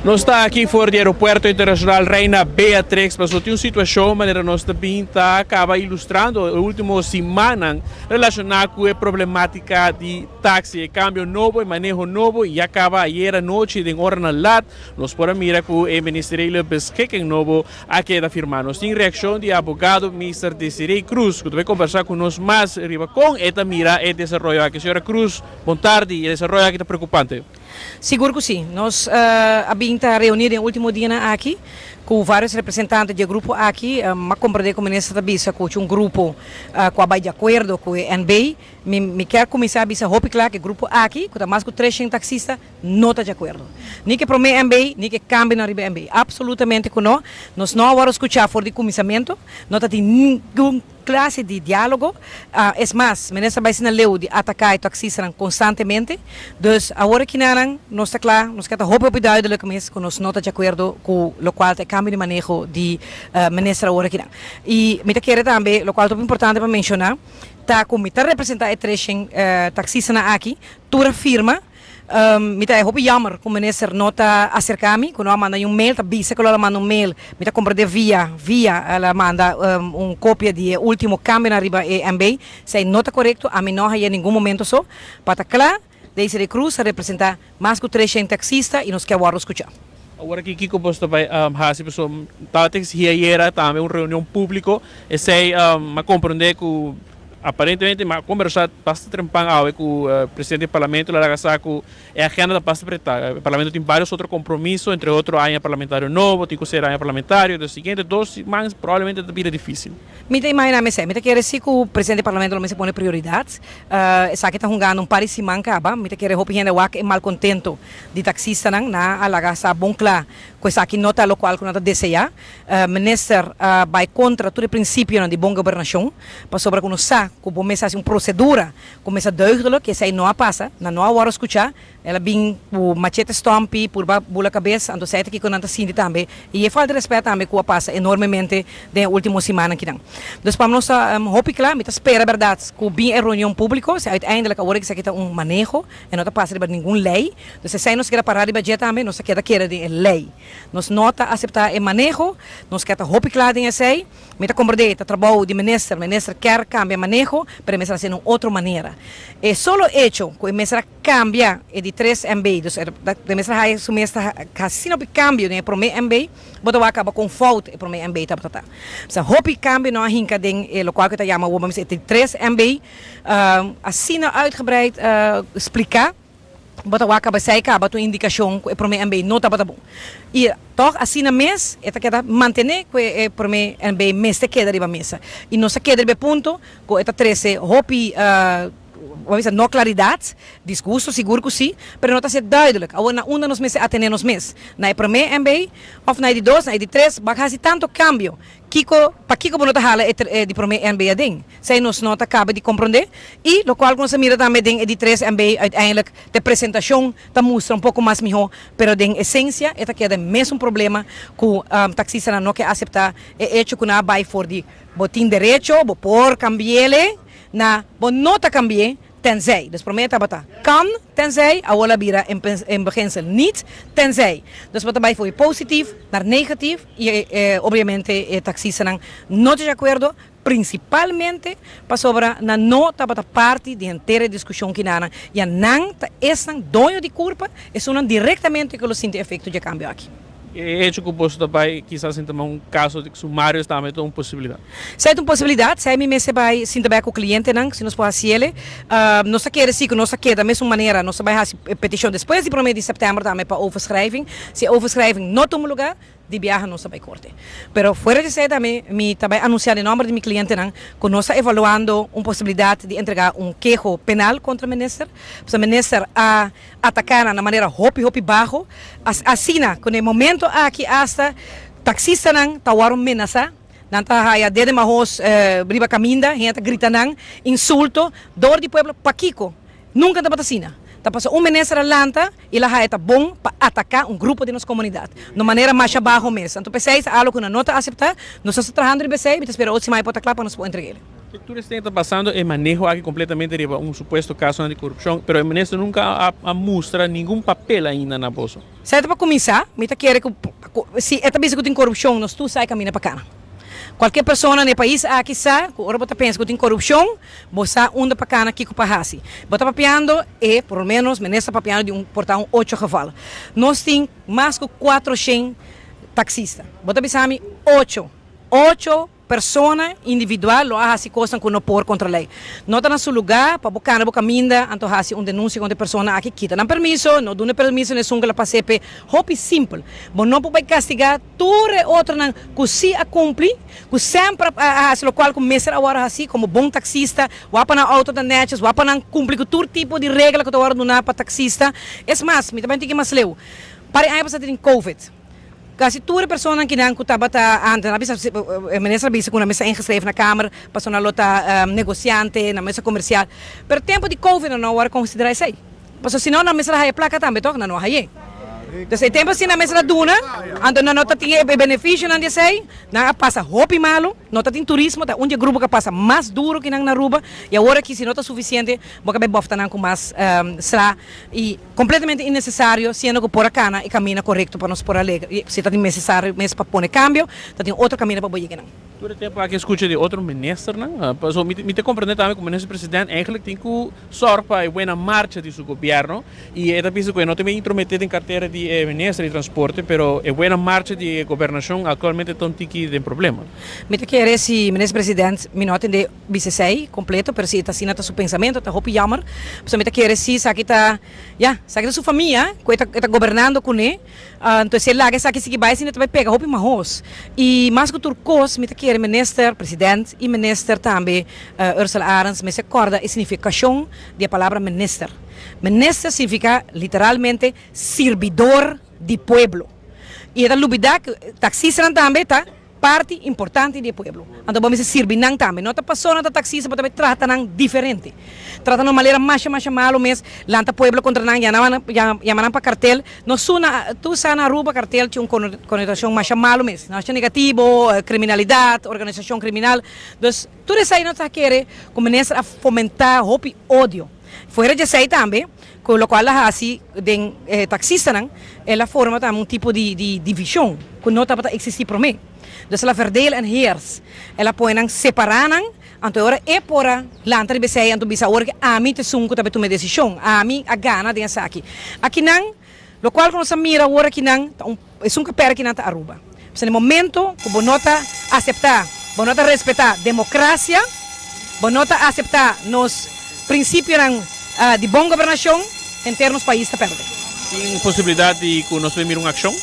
Nós está aqui fora do aeroporto internacional Reina Beatrix, mas tem uma situação maneira nós também acaba ilustrando a última semana relacionada com a problemática de táxi, câmbio novo e manejo novo e acaba ayer à noite em hora na lat, nós podemos mirar com o Ministério Pesquisa novo aqui da firma. Nós tem reação de abogado Mr. Desiree Cruz, que vai conversar com nós mais riba com esta mira e desenvolvimento aqui. Senhora Cruz, boa tarde e desenvolvimento aqui está preocupante. Seguro que sim. Nós habíamos reunido no último dia aqui com vários representantes do grupo aqui. Mas compreender como nessa tabisa com um grupo com a vai de acordo com o NBA. Me quer começar a bisa hope claro que o grupo aqui, com mais que 300 taxistas, não está de acordo. Nem que para o NBA, nem que cambie na riba NBA. Absolutamente que não. Nós não vamos escutar fora de começamento. Não tem nenhum classe de diálogo. É mais, nessa vai ser leu de atacar o taxista constantemente. Então, agora que nós está claro, nós queremos roupa duidelijk mesmo, que nós não está de acordo com o qual é cambio de manejo de ministra agora que E me quero também, o qual é importante para mencionar, tá como me representar a treching taxista aqui, toda firma. Mita é muito jammer que o ministro não está acercando-me, quando ela manda mail, tá bisa que ela manda mail, mita compreender via ela manda cópia de último câmbio na riba MB, se não está correto, a mim não há em nenhum momento só, para claro, Desiree Cruz a representar mais que 300 taxistas e nós queremos escutar. Agora que Kiko posto vai fazer pessoa táteis hier também uma reunião pública e sei mas compreender que aparentemente mas conversar bastante trempang com o presidente do parlamento lá que é a agenda da pasta preta. O parlamento tem vários outros compromissos, entre outros há parlamentário novo, tem que ser há parlamentário, dos seguintes 2 semanas provavelmente é difícil. Me tem mais na mesa, me quer dizer que o presidente do parlamento não se põe prioridades. Sabe que está jogando par de semana acaba, me quer roupa gente é mal contento de taxista na alaga sa bom claro, coisa que nota local que nota deseja. Minister vai contra todo o princípio de boa governação, para sobre que nós que começa a procedura, começa a deugdelo, que isso não passa, não há hora escuchar, ela vem o machete stomp, por bula cabeça, então sai aqui com nanta cinti também, e é falta de respeito também que passa enormemente da última semana aqui não. Então, para nós, hope claro, me espera verdade, que bem é reunião pública, se uiteindelijk agora que isso aqui está manejo, e não está passando por nenhuma lei, então se nós quer parar de budget também, nós quer de lei. Nós não está aceitar o manejo, nós quer hope claro de esse, me está compreender, está trabalho de ministro quer cambiar manejo, para começar a ser de outra maneira. E só o hecho que começar a cambiar de 3 MB, começar a assumir esta assim o cambio para o MB, botar acaba com falta para o MB tá tá. Se hope cambio não hinca den o qual que tá chama o de 3 MB, assim uitgebreid explicar. Bota o acaba sai acaba tu indicação que para o MB não tá bom. E toch assim na mês esta queda manter que para o MB mês te queda riba mesa. E não se queda riba ponto com esta 13 hope não claridade, discurso, seguro que sim, mas não está sendo duidelijk. Agora, uma nos meses atender nos meses. Na primeira MB, ou na de 2, na de 3, vai fazer tanto cambio. Para Kiko não está hala de primeira MB adem. Se nós não acaba de compreender, e o qual nós mira também de 3 MB, uiteindelijk, de apresentação, está mostra pouco mais melhor, mas em essência, esta que é o mesmo problema que o taxista não quer aceitar, é hecho que não vai for de botin direito, por cambiar, na nota cambiar, tenzij. Dus probeer te bata. Kan, tenzij, awala bira in beginsel niet, tenzij. Dus wat daarbij voor je positief naar negatief, y obviamente taxistas no de acuerdo, principalmente para sobre na nota para parte de inteira discussão que nana e não é dono de culpa, é uma diretamente que lo sente efeito de cambio aqui. É hecho que o posto também, quizás também caso de sumários também é uma possibilidade. Se é uma possibilidade, se me vai sim também com o cliente não, se nós podemos fazer, nós queremos sim que nós queremos da mesma maneira, nós vai fazer petição depois de 1 de setembro também para overschrijving. Se a overschrijving não toma lugar, de viaje não se vai corte. Pero fora de isso também, me também anunciar em nome de meu cliente não, que nós estamos evaluando uma possibilidade de entregar queijo penal contra o ministro, para o ministro a atacar na maneira hopi baixo, assim, que no momento aqui hasta taxista não tawaram amenaça. Nanta haya dede mahos riba caminda, gente grita nang, insulto, dor de pueblo, paquico, nunca da batasina. tá passou ministro Atlanta e lá está bom para atacar grupo de nossa comunidade, de maneira mais abaixo mesmo. Então, pensei, algo que não está aceitar, nós estamos trabalhando e pensei, espero outro semana para para nos entregar. O que tú está pasando el manejo aquí completamente de un supuesto caso de corrupción, pero el ministro nunca muestra ningún papel ainda na bolsa. Certo, para começar, me quer que se esta vez que tem corrupção, nós tu sai caminho para cá. Qualquer pessoa no país aqui sabe, agora você pensa que tem corrupção, você anda para cá aqui com o Hasi. Você papiando e, por menos, ministro papiando de portão 8 cavalos. Nós temos mais de 400 taxistas. Você pensa 8 pessoas individual lo hasi cosas que não por contra a lei. Não está no seu lugar para buscar na caminda, então hasi denúncia contra pessoa aqui quita. Não permisso, não dá permisso nem sunga la pasepe. Hopi simple. Bom não pode castigar tudo outro não que se cumpre, que sempre hasi lo qual começa agora assim como bom taxista, wapa na auto da netes, wapa na cumpre com todo tipo de regra que tu agora dá para taxista. É mais, me também tem que mais leu. Para aí para ter COVID. Kasi toda pessoa que não estava antes, a ministra disse que uma mesa ingeschreven na Câmara, passou na lota negociante, na mesa comercial. Pero tempo de Covid não era considerado isso aí. Porque senão na mesa da placa também, toca não aí. Então, se tempo assim na mesa da duna, ando na nota tinha benefício não disse aí, na passa hopi malo, nota tem turismo, tá onde grupo que passa mais duro que na Aruba, e agora que se nota suficiente, boca bem bofta não com mais sra e completamente innecessário, sendo que por a cana e caminho correto para nós por alegre. Se está necessário mesmo para pôr câmbio, tá tem outro caminho para boiar não. Todo tempo aqui escuta de outro ministro, não? So, me te compreender também que o ministro presidente eigenlijk tem que sorpa e boa marcha de seu governo e é piso que não tem intrometido em carteira de ministro de transporte, pero é boa marcha de governação atualmente estão tiki de problema. Me te quer esse ministro presidente me não atende vicesei completo, pero se está assim está seu pensamento, está hopi jammer, so me te quer esse sabe tá, sabe sua família, que está governando com ele, então se lá que sabe se vai se não vai pegar hopi mahos e mais que turcos me te quer minister, presidente e minister também Ursula Arens me se acorda a significação da palavra minister. Minister significa literalmente servidor de pueblo. E a lubida que taxista também tá parte importante do pueblo. Então vamos dizer servir também. Não tá passando da taxista, mas também trata diferente. Trata de uma maneira mais malo mesmo. Lanta pueblo contra nang llamanan para cartel. No suna tu sana Aruba cartel tinha conotação mais malo mesmo. Não é negativo, criminalidade, organização criminal. Então tudo isso aí não está querendo começar a fomentar ódio. Fora de sei também, com o qual ela assim, den taxista não, ela forma também tipo de divisão que não está para existir para mim. Então ela verdela em heers, ela põe não separar não. Então agora é por lá entre você então bisa agora que a mim te sunco também toma decisão, a mim a gana de essa aqui. Aqui não, o qual nós mira agora que não, é sunco pera que não está Aruba. Mas no momento que bonota aceitar, bonota respeitar democracia, bonota aceitar nos princípios de boa governação em termos país está perde. Tem possibilidade de que nós vemos uma ação?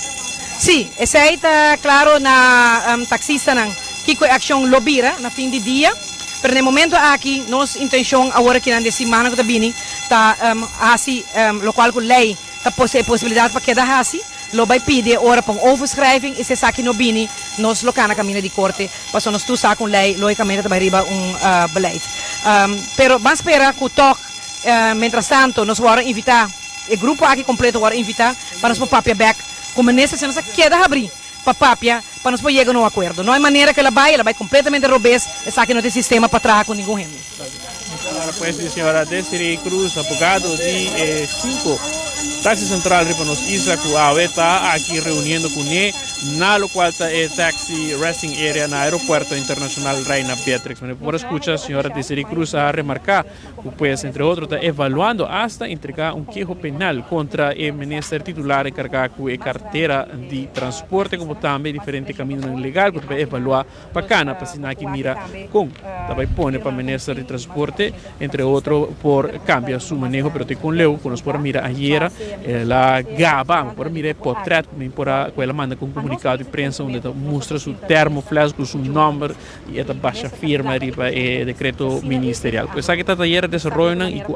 Sim, esse aí está claro na taxista não, que a ação lobira na fim de dia. Pero no momento aqui, nossa intenção agora que na semana que está vindo, está assim, o qual com lei está possibilidade para quedar assim, lo vai pedir ora para overschrijving e se sa que não vindo, nós locar na caminho de corte, para nós tu sa com lei, logicamente está arriba beleid. Pero vamos esperar que o toque, mientras tanto, nós vamos invitar, o grupo aqui completo vamos invitar para nós papia back, como nessa se nós queda abrir. Papapia, para nós poder chegar a um acordo. Não é maneira que ela vai completamente robês, e sabe que não tem sistema para trabalhar com ninguém. Agora, pues, senhora Desiree Cruz, abogado de 5 Taxi Central Ripanos Isla, que está aqui reunindo com ele, na lo qual está o Taxi Resting Area na Aeropuerto Internacional Reina Beatrix. Por escuchar, a senhora Desiree Cruz a remarcar que, pues, entre outros, está evaluando hasta entregar queijo penal contra o ministro titular encargado de carteira de transporte, como também diferente caminho legal, que vai evaluar para cana, para assinar que mira com, também põe para o ministro de transporte, entre outros, por cambiar seu manejo, pero tem com leu, que nos por mira ayer, la GABA, por mirar portrait, por ela manda com comunicado de imprensa onde mostra seu termo flash com seu número e esta baixa firma riba decreto ministerial. Pois aqui está taller desenvolvendo e com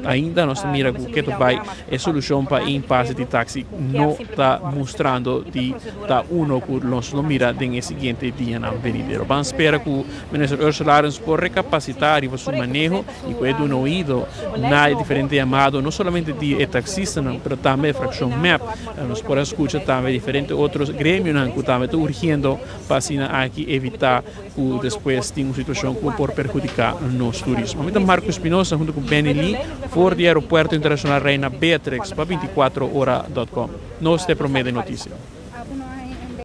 ainda nós mira com que vai é solução para impasse de táxi não está mostrando de tá uno que nós não mira em seguinte dia na venidero. Vamos esperar que o ministro Ursula Ahrens por recapacitar o seu manejo e com ele no ouvido na diferente chamado não somente de taxista, mas também fração MEP. Nós podemos escutar também diferentes outros grêmios que também estão urgindo para aqui evitar que depois tenha uma situação que pode perjudicar o nosso turismo. Então, Marco Espinosa, junto com Benny Lee, for do Aeroporto Internacional Reina Beatrix para 24horas.com. Nós te prometemos notícia.